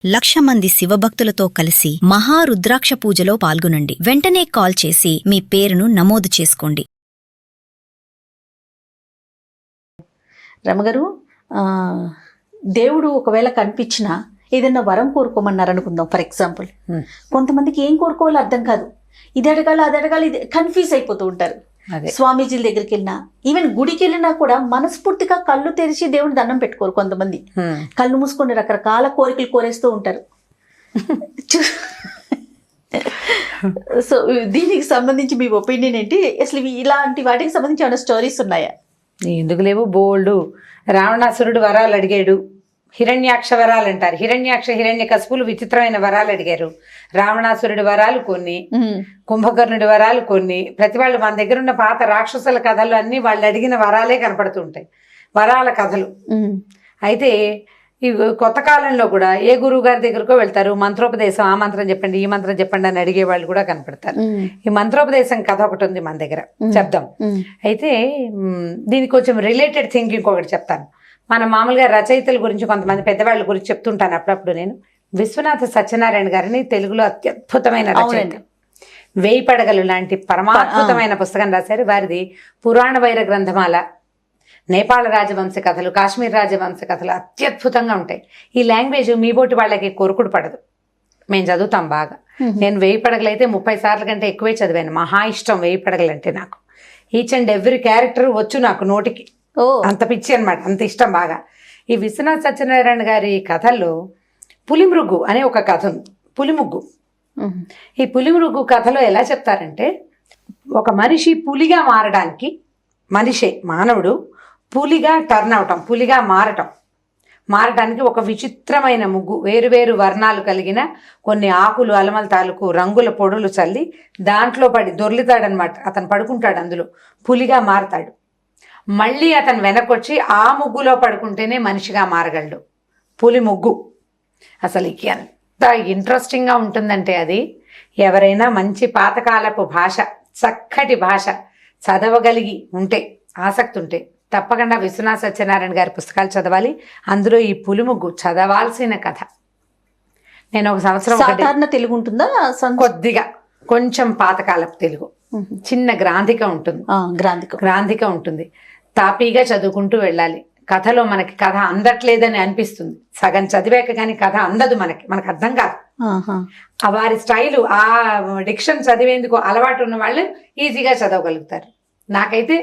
1,00,000 మంది శివభక్తులతో కలిసి మహారుద్రాక్ష పూజలో పాల్గొనండి. వెంటనే కాల్ చేసి మీ పేరును నమోదు చేసుకోండి. రమగారు, దేవుడు ఒకవేళ కనిపించినా ఏదైనా వరం కోరుకోమన్నారు అనుకుందాం. ఫర్ ఎగ్జాంపుల్, కొంతమందికి ఏం కోరుకోవాలో అర్థం కాదు. ఇది అడగాల అది అడగాలి, ఇది కన్ఫ్యూజ్ అయిపోతూ ఉంటారు. స్వామీజీల దగ్గరికి వెళ్ళినా, ఈవెన్ గుడికి వెళ్ళినా కూడా మనస్ఫూర్తిగా కళ్ళు తెరిచి దేవుని దండం పెట్టుకోరు. కొంతమంది కళ్ళు మూసుకొని రకరకాల కోరికలు కోరేస్తూ ఉంటారు. సో దీనికి సంబంధించి మీ ఒపీనియన్ ఏంటి? అసలు ఇలాంటి వాటికి సంబంధించి ఏమైనా స్టోరీస్ ఉన్నాయా? ఎందుకు లేవు, బోల్డు. రావణాసురుడు వరాలు అడిగాడు, హిరణ్యాక్ష వరాలు అంటారు. హిరణ్యకశిపులు విచిత్రమైన వరాలు అడిగారు. రావణాసురుడి వరాలు కొన్ని, కుంభకర్ణుడి వరాలు కొన్ని. ప్రతి వాళ్ళు మన దగ్గర ఉన్న పాత రాక్షసుల కథలు అన్ని వాళ్ళు అడిగిన వరాలే కనపడుతుంటాయి, వరాల కథలు. అయితే ఈ కొత్త కాలంలో కూడా ఏ గురువు గారి దగ్గరకో వెళ్తారు, మంత్రోపదేశం, ఆ మంత్రం చెప్పండి ఈ మంత్రం చెప్పండి అని అడిగే వాళ్ళు కూడా కనపడతారు. ఈ మంత్రోపదేశం కథ ఒకటి ఉంది మన దగ్గర, చెప్దాం. అయితే దీనికి కొంచెం రిలేటెడ్ థింగ్ ఇంకొకటి చెప్తాను. మన మామూలుగా రచయితల గురించి కొంతమంది పెద్దవాళ్ళ గురించి చెప్తుంటాను అప్పుడప్పుడు నేను. విశ్వనాథ సత్యనారాయణ గారిని తెలుగులో అత్యద్భుతమైన రచయిత, 1000 పడగలు లాంటి పరమాద్భుతమైన పుస్తకం రాశారు. వారిది పురాణ వైర గ్రంథమాల, నేపాళ రాజవంశ కథలు, కాశ్మీర్ రాజవంశ కథలు అత్యద్భుతంగా ఉంటాయి. ఈ లాంగ్వేజ్ మీ బోటి వాళ్ళకి కొరుకుడు పడదు, మేము చదువుతాం బాగా. నేను 1000 పడగలు అయితే 30 సార్ల కంటే ఎక్కువే చదివాను. మహా ఇష్టం 1000 పడగలు అంటే నాకు. ఈచ్ అండ్ ఎవ్రీ క్యారెక్టర్ వచ్చు నాకు నోటికి, అంత పిచ్చి అనమాట, అంత ఇష్టం బాగా. ఈ విశ్వనాథ సత్యనారాయణ గారి కథల్లో పులిమృగ్గు అనే ఒక కథ ఉంది, పులిముగ్గు. ఈ పులిమృగ్గు కథలో ఎలా చెప్తారంటే, ఒక మనిషి పులిగా మారడానికి, మనిషే మానవుడు పులిగా టర్న్ అవటం, పులిగా మారటానికి ఒక విచిత్రమైన ముగ్గు, వేరువేరు వర్ణాలు కలిగిన కొన్ని ఆకులు, అలమల తాలూకు రంగుల పొడులు చల్లి దాంట్లో పడి దొర్లుతాడనమాట. అతను పడుకుంటాడు, అందులో పులిగా మారతాడు. మళ్ళీ అతను వెనకొచ్చి ఆ ముగ్గులో పడుకుంటేనే మనిషిగా మారగలడు. పులి ముగ్గు అసలు ఎంత ఇంట్రెస్టింగ్గా ఉంటుందంటే, అది ఎవరైనా మంచి పాతకాలపు భాష, చక్కటి భాష చదవగలిగి ఉంటే, ఆసక్తి ఉంటే తప్పకుండా విశ్వనాథ సత్యనారాయణ గారి పుస్తకాలు చదవాలి. అందులో ఈ పులిముగ్గు చదవాల్సిన కథ. నేను ఒక సంవత్సరం సాధారణ తెలుగు ఉంటుందా, కొద్దిగా కొంచెం పాతకాలపు తెలుగు, చిన్న గ్రాంధిక ఉంటుంది, గ్రాంధిక ఉంటుంది. తాపీగా చదువుకుంటూ వెళ్ళాలి. కథలో మనకి కథ అందట్లేదని అనిపిస్తుంది, సగం చదివాక కానీ కథ అందదు, మనకు అర్థం కాదు. వారి స్టైలు, ఆ డిక్షన్ చదివేందుకు అలవాటు ఉన్న వాళ్ళు ఈజీగా చదవగలుగుతారు. నాకైతే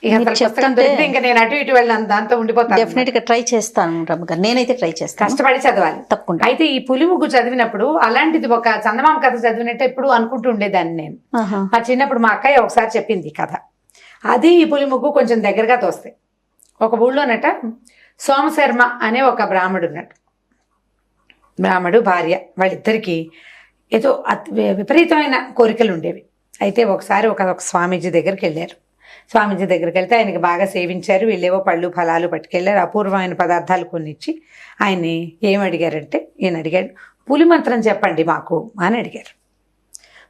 ఇంకా నేను అటు ఇటు వెళ్ళాను, దాంతో ఉండిపోతాను. డెఫినెట్ గా ట్రై చేస్తాను రమగారు, నేనైతే ట్రై చేస్తాను, కష్టపడి చదవాలి తప్పకుండా. అయితే ఈ పులిముగ్గు చదివినప్పుడు అలాంటిది ఒక చందమామ కథ చదివినట్టు ఎప్పుడు అనుకుంటూ ఉండేదాన్ని నేను. మా చిన్నప్పుడు మా అక్కయ్య ఒకసారి చెప్పింది కథ, అది ఈ పులిముగ్గు కొంచెం దగ్గరగా తోస్తాయి. ఒక ఊళ్ళోనట సోమశర్మ అనే ఒక బ్రాహ్మడు ఉన్నట్టు, బ్రాహ్మడు భార్య, వాళ్ళిద్దరికీ ఏదో విపరీతమైన కోరికలు ఉండేవి. అయితే ఒకసారి ఒక స్వామీజీ దగ్గరికి వెళ్ళారు. స్వామీజీ దగ్గరికి వెళ్తే ఆయనకి బాగా సేవించారు. వీళ్ళేవో పళ్ళు ఫలాలు పట్టుకెళ్ళారు, అపూర్వమైన పదార్థాలు కొన్నిచ్చి ఆయన్ని ఏం అడిగారంటే, ఈయన అడిగాడు, పులి మంత్రం చెప్పండి మాకు అని అడిగారు.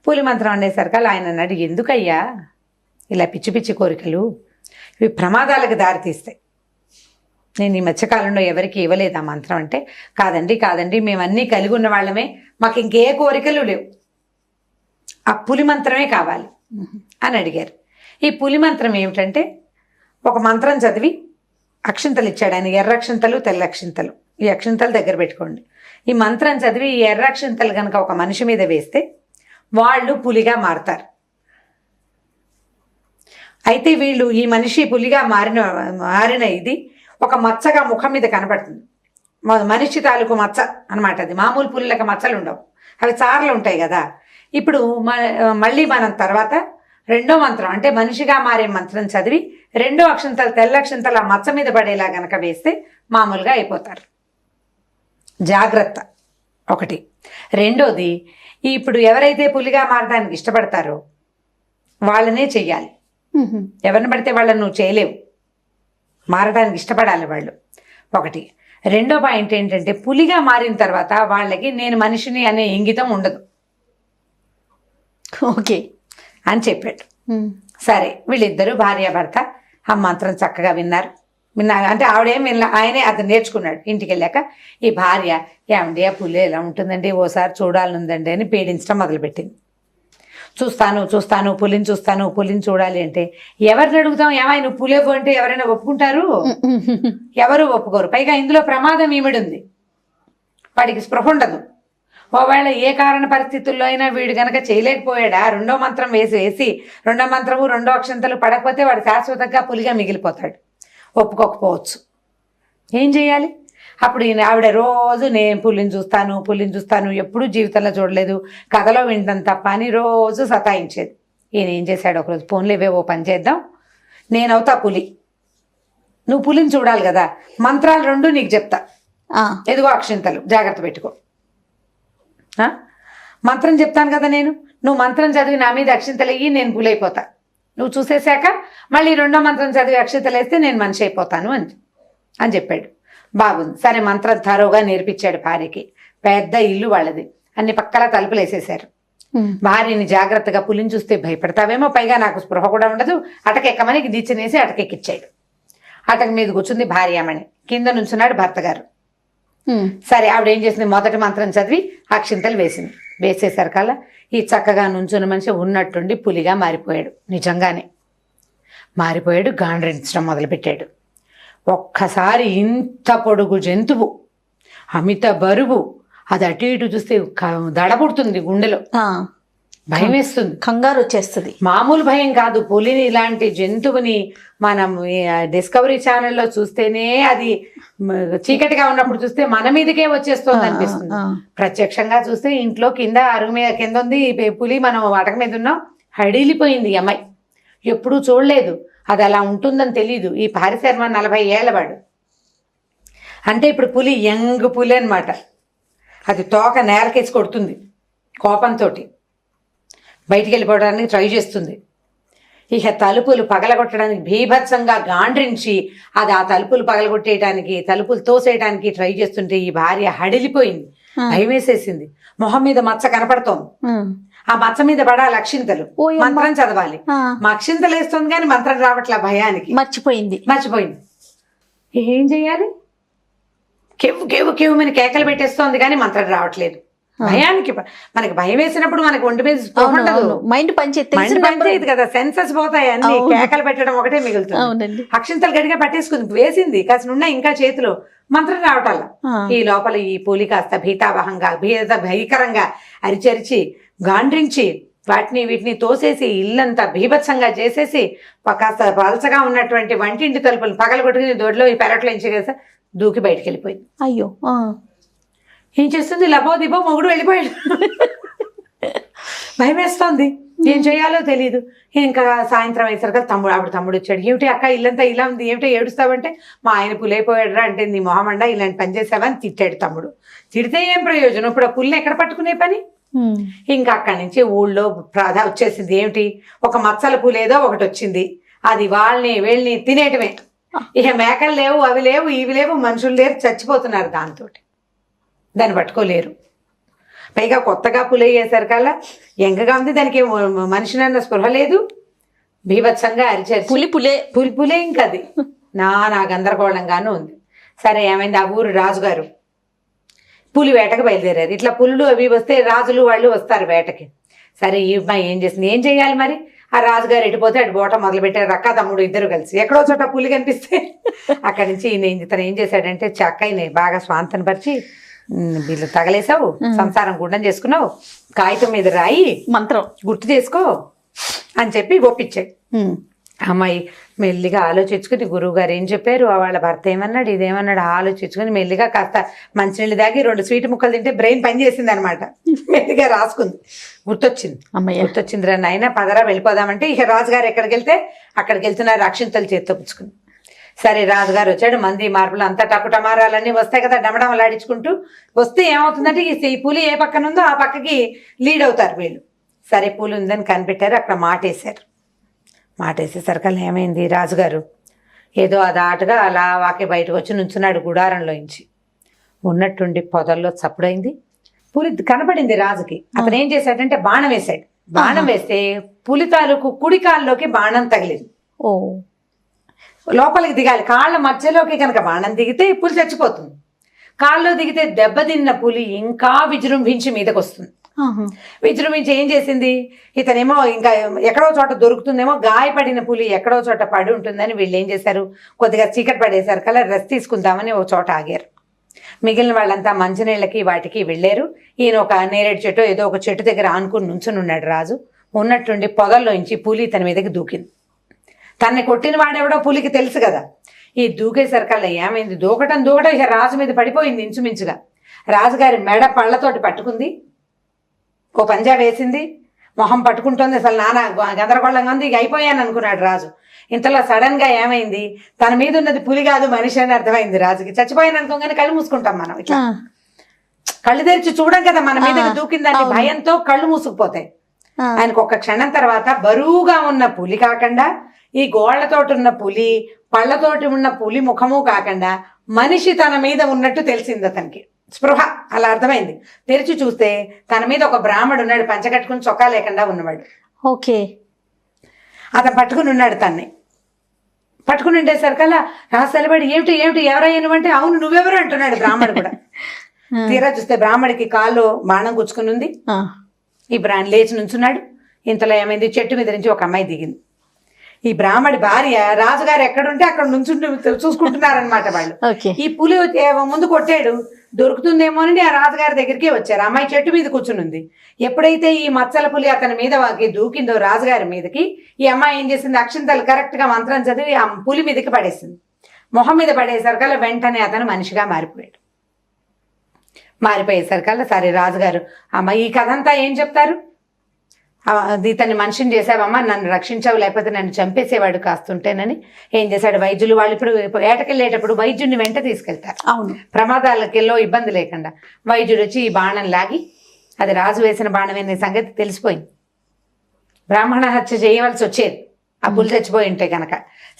పులి మంత్రం అనేసరికి ఆయన అన్నాడు, ఎందుకయ్యా ఇలా పిచ్చి పిచ్చి కోరికలు, ఇవి ప్రమాదాలకు దారితీస్తాయి. నేను ఈ మధ్యకాలంలో ఎవరికి ఇవ్వలేదు ఆ మంత్రం అంటే, కాదండి మేమన్నీ కలిగి ఉన్న వాళ్ళమే, మాకు ఇంకే కోరికలు లేవు, ఆ పులి మంత్రమే కావాలి అని అడిగారు. ఈ పులి మంత్రం ఏమిటంటే, ఒక మంత్రం చదివి అక్షింతలు ఇచ్చాడు ఆయన, ఎర్ర అక్షింతలు తెల్ల అక్షింతలు. ఈ అక్షింతలు దగ్గర పెట్టుకోండి. ఈ మంత్రం చదివి ఈ ఎర్ర అక్షింతలు కనుక ఒక మనిషి మీద వేస్తే వాళ్ళు పులిగా మారతారు. అయితే వీళ్ళు, ఈ మనిషి పులిగా మారిన ఇది ఒక మచ్చగా ముఖం మీద కనపడుతుంది. మనిషి తాలూకు మచ్చ అనమాట. అది మామూలు పులిలకు మచ్చలు ఉండవు, అవి చార్లు ఉంటాయి కదా. ఇప్పుడు మళ్ళీ మనం తర్వాత రెండో మంత్రం అంటే మనిషిగా మారే మంత్రం చదివి రెండో అక్షంతలు, తెల్ల అక్షంతలు ఆ మచ్చ మీద పడేలా గనక వేస్తే మామూలుగా అయిపోతారు. జాగ్రత్త ఒకటి. రెండోది, ఇప్పుడు ఎవరైతే పులిగా మారడానికి ఇష్టపడతారో వాళ్ళనే చెయ్యాలి. ఎవరిని పడితే వాళ్ళని నువ్వు చేయలేవు, మారడానికి ఇష్టపడాలి వాళ్ళు, ఒకటి. రెండో పాయింట్ ఏంటంటే, పులిగా మారిన తర్వాత వాళ్ళకి నేను మనిషిని అనే ఇంగితం ఉండదు. ఓకే అని చెప్పాడు. సరే, వీళ్ళిద్దరూ భార్యాభర్త ఆ మంత్రం చక్కగా విన్నారు. అంటే ఆవిడేం ఆయనే అతను నేర్చుకున్నాడు. ఇంటికి వెళ్ళాక ఈ భార్య ఏమండి ఆ పులి ఎలా ఉంటుందండి ఓసారి చూడాలనుందండి అని పీడించడం మొదలుపెట్టింది. చూస్తాను పులిని చూడాలి అంటే ఎవరిని అడుగుతాం, ఏమై నువ్వు పులేవు అంటే ఎవరైనా ఒప్పుకుంటారు? ఎవరు ఒప్పుకోరు. పైగా ఇందులో ప్రమాదం ఈవిడుంది, వాడికి స్పృహ ఉండదు. ఒకవేళ ఏ కారణ పరిస్థితుల్లో అయినా వీడు గనక చేయలేకపోయాడా, రెండో మంత్రం వేసి రెండో మంత్రము రెండో అక్షంతలు పడకపోతే వాడు శాశ్వతంగా పులిగా మిగిలిపోతాడు. ఒప్పుకోకపోవచ్చు. ఏం చేయాలి? అప్పుడు ఆవిడ రోజు నేను పులిని చూస్తాను ఎప్పుడూ జీవితంలో చూడలేదు, కథలో వింటాం తప్ప అని రోజు సతాయించేది. ఈయన ఏం చేశాడు, ఒకరోజు ఫోన్లో ఓ పని చేద్దాం, నేనవుతా పులి, నువ్వు పులిని చూడాలి కదా, మంత్రాలు 2 నీకు చెప్తా, ఎదుగో అక్షింతలు జాగ్రత్త పెట్టుకో. మంత్రం చెప్తాను కదా నేను, నువ్వు మంత్రం చదివి నా మీద అక్షింతలు వేయి, నేను పులి అయిపోతా. నువ్వు చూసేశాక మళ్ళీ రెండో మంత్రం చదివి అక్షింతలు వేస్తే నేను మనిషి అయిపోతాను అని చెప్పాడు. బాగుంది. సరే మంత్రం తరోగా నేర్పించాడు భార్యకి. పెద్ద ఇల్లు వాళ్ళది, అన్ని పక్కల తలుపులు వేసేశారు. భార్యని జాగ్రత్తగా పులిని చూస్తే భయపడతావేమో, పైగా నాకు స్పృహ కూడా ఉండదు, అటకెక్కమని దిచ్చనేసి అటకెక్కిచ్చాడు. అటక మీద కూర్చుంది భార్యామణి, కింద నుంచున్నాడు భర్త గారు. సరే ఆవిడ ఏం చేసింది, మొదటి మంత్రం చదివి అక్షింతలు వేసింది. వేసేసరికల్లా ఈ చక్కగా నుంచున్న మనిషి ఉన్నట్టుండి పులిగా మారిపోయాడు. నిజంగానే మారిపోయాడు. గాండ్రించడం మొదలుపెట్టాడు. ఒక్కసారి ఇంత పొడుగు జంతువు, అమిత బరువు, అది అటు ఇటు చూస్తే దడబుడుతుంది, గుండెలో భయం వేస్తుంది, కంగారు వచ్చేస్తుంది. మామూలు భయం కాదు. పులిని ఇలాంటి జంతువుని మనం డిస్కవరీ ఛానల్లో చూస్తేనే, అది చీకటిగా ఉన్నప్పుడు చూస్తే మన మీదకే వచ్చేస్తుంది అనిపిస్తుంది. ప్రత్యక్షంగా చూస్తే ఇంట్లో కింద అరుగు మీద కింద ఉంది పులి, మనం అటక మీద ఉన్నాం. హడిలిపోయింది ఈ అమ్మాయి, ఎప్పుడూ చూడలేదు, అది అలా ఉంటుందని తెలీదు. ఈ పారిశర్మ 40 ఏళ్ళ వాడు, అంటే ఇప్పుడు పులి యంగ్ పులి అనమాట. అది తోక నేలకేసి కొడుతుంది కోపంతో, బయటికి వెళ్ళిపోవడానికి ట్రై చేస్తుంది. ఇక తలుపులు పగలగొట్టడానికి భీభత్సంగా గాండ్రించి అది ఆ తలుపులు పగలగొట్టేయడానికి, తలుపులు తోసేయడానికి ట్రై చేస్తుంటే ఈ భార్య హడిలిపోయింది, భయం వేసేసింది. మొహం మీద మచ్చ కనపడుతోంది. ఆ మచ్చ మీద పడాలి అక్షింతలు, మంత్రం చదవాలి. మా అక్షింతలు వేస్తుంది కానీ మంత్రం రావట్లే, భయానికి మర్చిపోయింది. ఏం చెయ్యాలి? కేవు కేవు కేవు అని కేకలు పెట్టేస్తోంది కానీ మంత్రం రావట్లేదు. భయానికి, మనకి భయం వేసినప్పుడు మనకి ఒంటి మీద ఉండదు, మైండ్ పనిచేయదు కదా, సెన్సెస్ పోతాయి అన్ని. కేకలు పెట్టడం ఒకటే మిగులుతుంది. అక్షింతలు గడిగా పట్టేసుకుంది, వేసింది, కాసిన ఉన్నాయి ఇంకా చేతిలో, మంత్రం రావటాల. ఈ లోపల ఈ పులి కాస్త భీకరంగా అరిచరిచి గాండ్రించి వీటిని తోసేసి ఇల్లంతా భీభత్సంగా చేసేసి కాస్త పలచగా ఉన్నటువంటి వంటింటి తలుపులు పగలగొట్టుకుని దొడ్లో ఈ పెరట్లో ఇంచేసా దూకి బయటికి వెళ్ళిపోయింది. అయ్యో, ఏం చేస్తుంది, లబో దిబో మొగుడు వెళ్ళిపోయాడు. భయం వేస్తోంది, ఏం చేయాలో తెలియదు. ఇంకా సాయంత్రం అయ్యేసరికి తమ్ముడు వచ్చాడు. ఏమిటి అక్క ఇల్లంతా ఇలా ఉంది, ఏమిటో ఏడుస్తావంటే, మా ఆయన పులైపోయాడు రా అంటే, నీ మొహమండా ఇలాంటి పని చేసావని తిట్టాడు తమ్ముడు. తిడితే ఏం ప్రయోజనం, ఇప్పుడు ఆ పుల్ని ఎక్కడ పట్టుకునే పని? ఇంకా అక్కడి నుంచి ఊళ్ళో వచ్చేసింది. ఏమిటి, ఒక మచ్చల పులేదో ఒకటి వచ్చింది, అది వీళ్ళని తినేయటమే. ఇక మేకలు లేవు, అవి లేవు, ఇవి లేవు, మనుషులు లేరు, చచ్చిపోతున్నారు దాంతో. దాన్ని పట్టుకోలేరు. పైగా కొత్తగా పులి అయ్యేసరికల్లా ఎంగగా ఉంది, దానికి మనిషినన్న స్పృహ లేదు, బీభత్సంగా అరిచారు. పులే ఇంకా అది నా గందరగోళంగానూ ఉంది. సరే ఏమైంది, ఆ ఊరు రాజుగారు పులి వేటకు బయలుదేరారు. ఇట్లా పులులు అవి వస్తే రాజులు వాళ్ళు వస్తారు వేటకి. సరే ఈ అమ్మాయి ఏం చేసింది, ఏం చెయ్యాలి మరి? ఆ రాజుగారు ఎటుపోతే అటు బోట మొదలుపెట్టారు. అక్క తమ్ముడు ఇద్దరు కలిసి ఎక్కడో చోట పులి కనిపిస్తే అక్కడి నుంచి ఈయన ఏం చేశాడంటే, చక్కని బాగా స్వాంతను పరిచి, వీళ్ళు తగలేసావు, సంసారం గుండం చేసుకున్నావు, కాగితం మీద రాయి మంత్రం గుర్తు చేసుకో అని చెప్పి ఒప్పించాడు. అమ్మాయి మెల్లిగా ఆలోచించుకుని గురువు గారు ఏం చెప్పారు, వాళ్ళ భర్త ఏమన్నాడు, ఇదేమన్నాడు ఆలోచించుకుని మెల్లిగా కాస్త మంచినీళ్ళు దాగి 2 స్వీట్ ముక్కలు తింటే బ్రెయిన్ పనిచేసింది అనమాట. మెల్లిగా రాసుకుంది. గుర్తొచ్చిందిరా నాయన, పదరా వెళ్ళిపోదామంటే, ఇక రాజుగారు ఎక్కడికి వెళ్తే అక్కడికి వెళ్తున్నారు అక్షింతలు చేత్తో పుచ్చుకుని. సరే రాజుగారు వచ్చాడు. మంది మార్పులు అంతా టకుటమారాలన్నీ వస్తాయి కదా, డమడమలాడించుకుంటూ వస్తే ఏమవుతుందంటే, ఈ పులి ఏ పక్కన ఉందో ఆ పక్కకి లీడ్ అవుతారు వీళ్ళు. సరే పులి ఉందని కనిపెట్టారు, అక్కడ మాటేసేసరికల్లా ఏమైంది, రాజుగారు ఏదో అదాటుగా అలా వాకే బయటకు వచ్చి నుంచున్నాడు గుడారంలోంచి. ఉన్నట్టుండి పొదల్లో చప్పుడైంది. పులి కనపడింది రాజుకి. అతను ఏం చేశాడంటే బాణం వేశాడు. బాణం వేస్తే పులి తాలూకు కుడి కాల్లోకి బాణం తగిలింది. లోపలికి దిగాలి. కాళ్ళ మధ్యలోకి కనుక బాణం దిగితే పులి చచ్చిపోతుంది. కాళ్ళలో దిగితే దెబ్బతిన్న పులి ఇంకా విజృంభించి మీదకి వస్తుంది. విజృంభించి ఏం చేసింది, ఇతనేమో ఇంకా ఎక్కడో చోట దొరుకుతుందేమో, గాయపడిన పులి ఎక్కడో చోట పడి ఉంటుందని వీళ్ళు ఏం చేశారు, కొద్దిగా చీకటి పడేశారు కల్లా రెస్ట్ తీసుకుందామని ఒక చోట ఆగారు. మిగిలిన వాళ్ళంతా మంచినీళ్ళకి వాటికి వెళ్ళారు. ఈయన ఒక నేరేడు చెట్టు ఏదో ఒక చెట్టు దగ్గర ఆనుకుని నుంచుని ఉన్నాడు. రాజు ఉన్నట్టుండి పొదల్లోంచి పులి తన మీదకి దూకింది. తన్ని కొట్టిన వాడెవడో పులికి తెలుసు కదా. ఈ దూకేసరికల్లా ఏమైంది, దూకటం ఇక రాజు మీద పడిపోయింది ఇంచుమించుగా. రాజుగారి మెడ పళ్ళతోటి పట్టుకుంది, ఓ పంజా వేసింది, మొహం పట్టుకుంటుంది. అసలు నాన్న గందరగోళంగా ఉంది, ఇక అయిపోయాను అనుకున్నాడు రాజు. ఇంతలో సడన్ గా ఏమైంది, తన మీద ఉన్నది పులి కాదు మనిషి అని అర్థమైంది రాజుకి. చచ్చిపోయాను అనుకోగానే కళ్ళు మూసుకుంటాం మనం, ఇట్లా కళ్ళు తెరిచి చూడం కదా మన మీద దూకిందని భయంతో కళ్ళు మూసుకుపోతాయి. ఆయనకు ఒక క్షణం తర్వాత బరువుగా ఉన్న పులి కాకుండా, ఈ గోళ్లతోటి ఉన్న పులి, పళ్ళతోటి ఉన్న పులి ముఖము కాకుండా మనిషి తన మీద ఉన్నట్టు తెలిసింది అతనికి. స్పృహ అలా అర్థమైంది. తెరిచి చూస్తే తన మీద ఒక బ్రాహ్మడు ఉన్నాడు, పంచకట్టుకుని చొక్కా లేకుండా ఉన్నవాడు. ఓకే, అతను పట్టుకుని ఉన్నాడు. తన్ని పట్టుకుని ఉండేసరికల్లా రాసలబడి ఏమిటి ఎవరయ్యాను అంటే, అవును నువ్వెవరు అంటున్నాడు బ్రాహ్మడు కూడా. తీరా చూస్తే బ్రాహ్మడికి కాల్లో బాణం గుచ్చుకుని ఉంది. ఈ లేచి నుంచున్నాడు. ఇంతలో ఏమైంది, చెట్టు మీద నుంచి ఒక అమ్మాయి దిగింది. ఈ బ్రాహ్మడి భార్య రాజుగారు ఎక్కడుంటే అక్కడ నుంచి చూసుకుంటున్నారనమాట వాళ్ళు. ఈ పులి ముందు కొట్టాడు, దొరుకుతుందేమో అని ఆ రాజుగారి దగ్గరికి వచ్చారు. అమ్మాయి చెట్టు మీద కూర్చునుంది. ఎప్పుడైతే ఈ మచ్చల పులి అతని మీద దూకిందో రాజుగారి మీదకి, ఈ అమ్మాయి ఏం చేసింది, అక్షింతలు కరెక్ట్ గా మంత్రం చదివి ఆ పులి మీదకి పడేసింది. మొహం మీద పడేసరికల్లా వెంటనే అతను మనిషిగా మారిపోయాడు. మారిపోయేసరికల్లా సరే రాజుగారు, అమ్మ ఈ కథ అంతా ఏం చెప్తారు, ఇతన్ని మనిషిని చేసావమ్మా, నన్ను రక్షించావు, లేకపోతే నన్ను చంపేసేవాడు కాస్తుంటేనని ఏం చేశాడు, వైద్యులు వాళ్ళు ఇప్పుడు ఏటకెళ్ళేటప్పుడు వైద్యుడిని వెంట తీసుకెళ్తారు. అవును, ప్రమాదాలకెళ్ళో ఇబ్బంది లేకుండా. వైద్యుడు వచ్చి ఈ బాణం లాగి, అది రాజు వేసిన బాణమేనే సంగతి తెలిసిపోయింది. బ్రాహ్మణ హత్య చేయవలసి వచ్చేది ఆ పులి చచ్చిపోయి ఉంటే కనుక.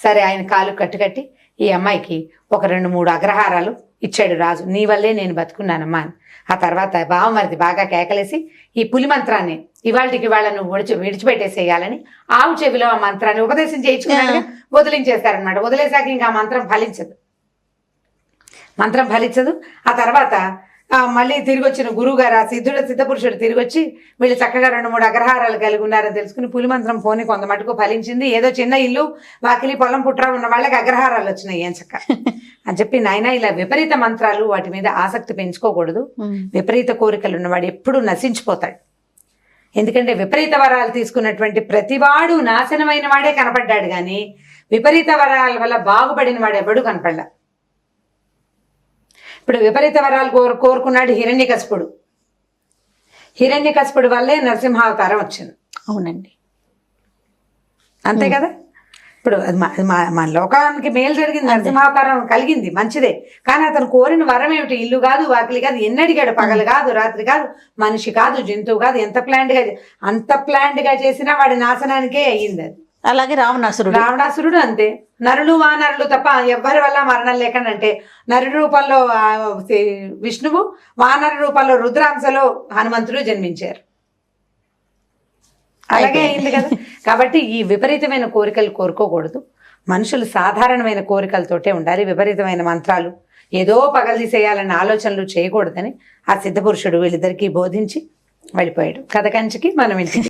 సరే ఆయన కాలు కట్టి ఈ అమ్మాయికి ఒక 2-3 అగ్రహారాలు ఇచ్చాడు రాజు. నీ వల్లే నేను బతుకున్నానమ్మా అని. ఆ తర్వాత బావమరిది బాగా కేకలేసి ఈ పులి మంత్రాన్ని ఇవాళకి వాళ్ళను విడిచిపెట్టేసేయాలని ఆవు చెవిలో ఆ మంత్రాన్ని ఉపదేశం చేయించుకున్నాడుగా వదిలించేస్తారనమాట. వదిలేసాక ఇంకా ఆ మంత్రం ఫలించదు. ఆ తర్వాత మళ్ళీ తిరిగి వచ్చిన గురువు గారు, ఆ సిద్ధపురుషుడు తిరిగి వచ్చి వీళ్ళు చక్కగా 2-3 అగ్రహారాలు కలిగి ఉన్నారని తెలుసుకుని పులి మంత్రం పోని కొంత మటుకు ఫలించింది. ఏదో చిన్న ఇల్లు వాకిలి పొలం పుట్ర ఉన్న వాళ్ళకి అగ్రహారాలు వచ్చినాయి ఏం చక్క అని చెప్పి, నాయన ఇలా విపరీత మంత్రాలు వాటి మీద ఆసక్తి పెంచుకోకూడదు. విపరీత కోరికలు ఉన్నవాడు ఎప్పుడూ నశించిపోతాడు. ఎందుకంటే విపరీత వరాలు తీసుకున్నటువంటి ప్రతివాడు నాశనమైన వాడే కనపడ్డాడు, కానీ విపరీత వరాల వల్ల బాగుపడిన వాడు ఎవడూ కనపడ్డా. ఇప్పుడు విపరీత వరాలు కోరుకున్నాడు హిరణ్యకశిపుడు వల్లే నరసింహావతారం వచ్చింది. అవునండి, అంతే కదా. ఇప్పుడు మన లోకానికి మేలు జరిగింది, నరసింహావతారం కలిగింది, మంచిదే. కానీ అతను కోరిన వరం ఏమిటి, ఇల్లు కాదు వాకిలి కాదు, ఎన్నడిగాడు, పగలు కాదు రాత్రి కాదు, మనిషి కాదు జంతువు కాదు. అంత ప్లాండ్ గా చేసినా వాడి నాశనానికే అయ్యింది అది. అలాగే రావణాసురుడు అంతే. నరులు వానరులు తప్ప ఎవ్వరి వల్ల మరణం లేకుండా, అంటే నరుడి రూపంలో విష్ణువు, వానర రూపంలో రుద్రాంశలో హనుమంతుడు జన్మించారు. అలాగే అయింది కదా. కాబట్టి ఈ విపరీతమైన కోరికలు కోరుకోకూడదు. మనుషులు సాధారణమైన కోరికలతోటే ఉండాలి. విపరీతమైన మంత్రాలు ఏదో పగలదీసేయాలన్న ఆలోచనలు చేయకూడదని ఆ సిద్ధపురుషుడు వీళ్ళిద్దరికీ బోధించి వెళ్ళిపోయాడు. కథ కంచికి మనం ఇంటికి